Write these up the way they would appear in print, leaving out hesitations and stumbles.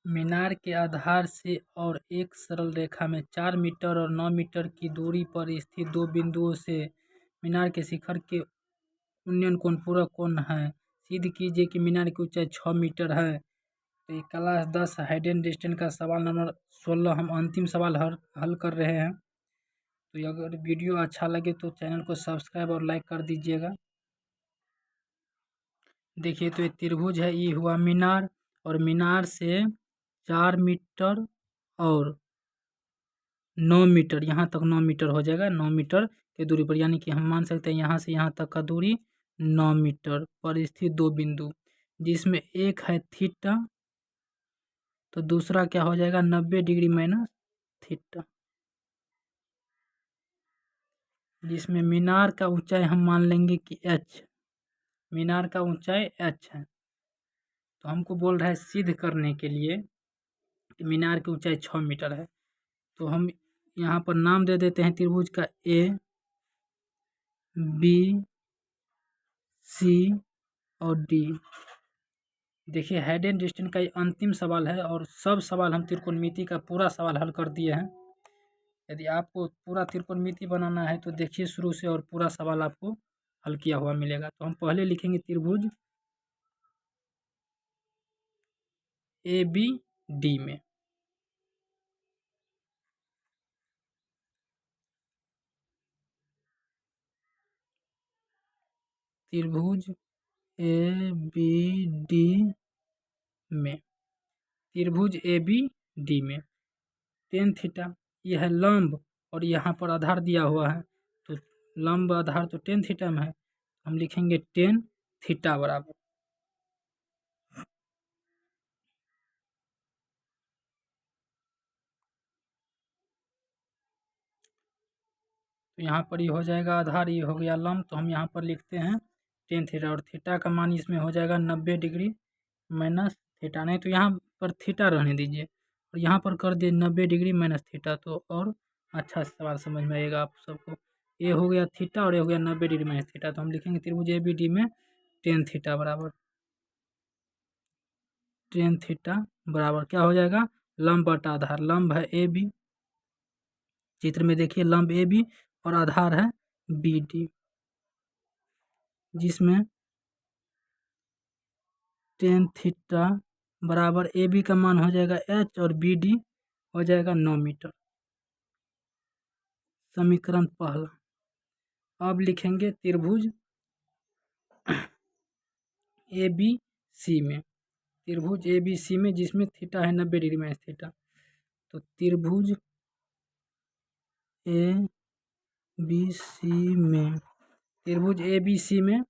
मीनार के आधार से और एक सरल रेखा में 4 मीटर और 9 मीटर की दूरी पर स्थित दो बिंदुओं से मीनार के शिखर के उन्नयन कोण पूरक कोण है। सिद्ध कीजिए कि मीनार की ऊंचाई 6 मीटर है। तो ये क्लास 10 हाइडन डिस्टेंस का सवाल नंबर 16 हम अंतिम सवाल हल कर रहे हैं। तो अगर वीडियो अच्छा लगे तो चैनल को सब्सक्राइब और लाइक कर दीजिएगा। देखिए तो ये त्रिभुज है, ये हुआ मीनार और मीनार से 4 मीटर और 9 मीटर, यहाँ तक 9 मीटर हो जाएगा। 9 मीटर की दूरी पर, यानी कि हम मान सकते हैं यहाँ से यहाँ तक का दूरी 9 मीटर पर स्थित दो बिंदु, जिसमें एक है थीटा तो दूसरा क्या हो जाएगा 90 डिग्री माइनस थीटा, जिसमें मीनार का ऊंचाई हम मान लेंगे कि h, मीनार का ऊंचाई h है। तो हमको बोल रहा है सिद्ध करने के लिए कि मीनार की ऊंचाई 6 मीटर है। तो हम यहाँ पर नाम दे देते हैं त्रिभुज का ए बी सी और डी। देखिए हाइडन डिस्टेंस का ये अंतिम सवाल है और सब सवाल हम त्रिकोणमिति का पूरा सवाल हल कर दिए हैं। यदि आपको पूरा त्रिकोणमिति बनाना है तो देखिए शुरू से और पूरा सवाल आपको हल किया हुआ मिलेगा। तो हम पहले लिखेंगे त्रिभुज ए बी डी में, त्रिभुज ए बी डी में, त्रिभुज ए बी डी में टेन थीटा यह है लंब और यहाँ पर आधार दिया हुआ है, तो लंब आधार तो टेन थीटा में है। हम लिखेंगे टेन थीटा बराबर, तो यहाँ पर ये हो जाएगा आधार, ये हो गया लंब, तो हम यहाँ पर लिखते हैं टेन थीटा और थीटा का मान इसमें हो जाएगा 90 डिग्री माइनस थीटा। नहीं तो यहाँ पर थीटा रहने दीजिए और यहाँ पर कर दिए 90 डिग्री माइनस थीटा, तो और अच्छा सवाल समझ में आएगा आप सबको। ये हो गया थीटा और ये हो गया 90 डिग्री माइनस थीटा, तो हम लिखेंगे त्रिभुज ए बी डी में टेन थीटा बराबर, टेन थीटा बराबर क्या हो जाएगा लंब बटा आधार। लंब है ए बी, चित्र में देखिए लंब ए बी और आधार है बी डी, जिसमें टेन थीटा बराबर ए बी का मान हो जाएगा h और बी डी हो जाएगा 9 मीटर। समीकरण पहला। अब लिखेंगे त्रिभुज ए बी सी में, त्रिभुज ए बी सी में जिसमें थीटा है 90 डिग्री माइनस थीटा। तो त्रिभुज ए बी सी में, त्रिभुज ए बी सी में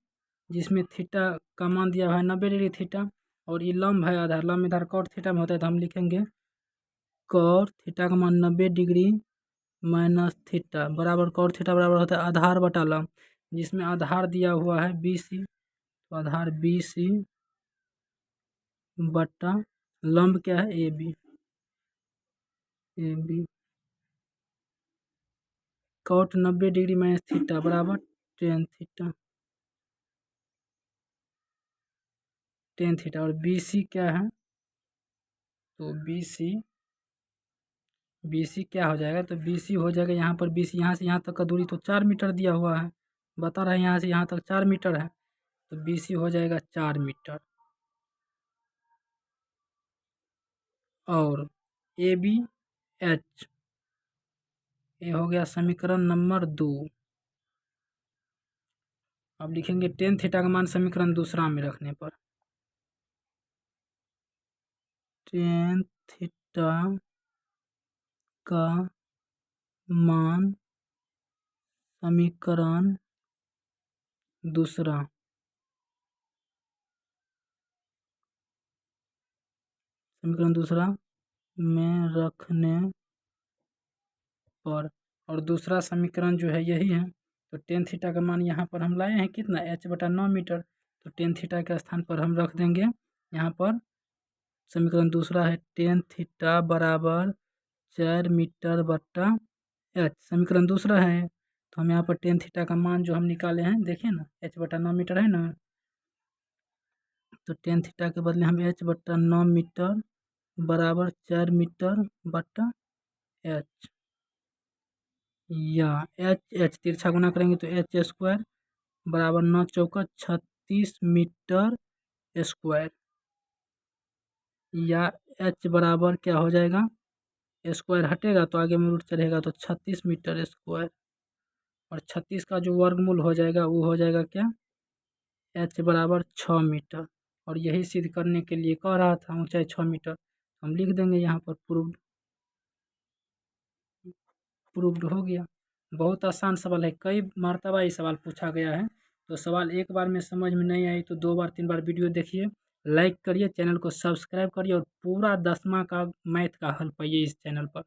जिसमें थीटा का मान दिया हुआ है 90 डिग्री थीटा और ये लंब है आधार, लंब इधर कॉट थीटा में होता है, तो हम लिखेंगे कॉट थीटा का मान 90 डिग्री माइनस थीटा बराबर कॉट थीटा बराबर होता है आधार बटा लंब, जिसमें आधार दिया हुआ है बी सी, तो आधार बी सी बटा लंब क्या है A B, A B cot 90 degree minus theta बराबर टेन थीटा, टेन थीटा और बी सी क्या है, तो बी सी क्या हो जाएगा, तो बी सी हो जाएगा यहाँ पर बी सी यहाँ से यहाँ तक का दूरी तो 4 मीटर दिया हुआ है, बता रहा है यहाँ से यहाँ तक 4 मीटर है, तो बी सी हो जाएगा 4 मीटर। और ए बी एच, ये हो गया समीकरण नंबर 2। अब लिखेंगे टेन थीटा का मान समीकरण दूसरा में रखने पर, टेन थीटा का मान समीकरण दूसरा, समीकरण दूसरा में रखने पर, और दूसरा समीकरण जो है यही है, तो टेन थीटा का मान यहाँ पर हम लाए हैं कितना h बटा 9 मीटर, तो टेन थीटा के स्थान पर हम रख देंगे यहाँ पर समीकरण दूसरा है टेन थीटा बराबर 4 मीटर बटा h, समीकरण दूसरा है। तो हम यहाँ पर टेन थीटा का मान जो हम निकाले हैं देखिए ना h बटा 9 मीटर है ना, तो टेन थीटा के बदले हम h बटा 9 मीटर बराबर 4 मीटर बटा एच, या एच तिरछा गुना करेंगे तो एच स्क्वायर बराबर 9 चौका 36 मीटर स्क्वायर, या एच बराबर क्या हो जाएगा, स्क्वायर हटेगा तो आगे में रूट चलेगा तो 36 मीटर स्क्वायर, और 36 का जो वर्गमूल हो जाएगा वो हो जाएगा क्या, एच बराबर 6 मीटर। और यही सिद्ध करने के लिए कह रहा था ऊंचाई 6 मीटर, हम लिख देंगे यहाँ पर प्रूव्ड, प्रूव्ड हो गया। बहुत आसान सवाल है, कई मर्तबा ये सवाल पूछा गया है, तो सवाल एक बार में समझ में नहीं आई तो 2 बार 3 बार वीडियो देखिए, लाइक करिए, चैनल को सब्सक्राइब करिए और पूरा 10वां का मैथ का हल पाइए इस चैनल पर।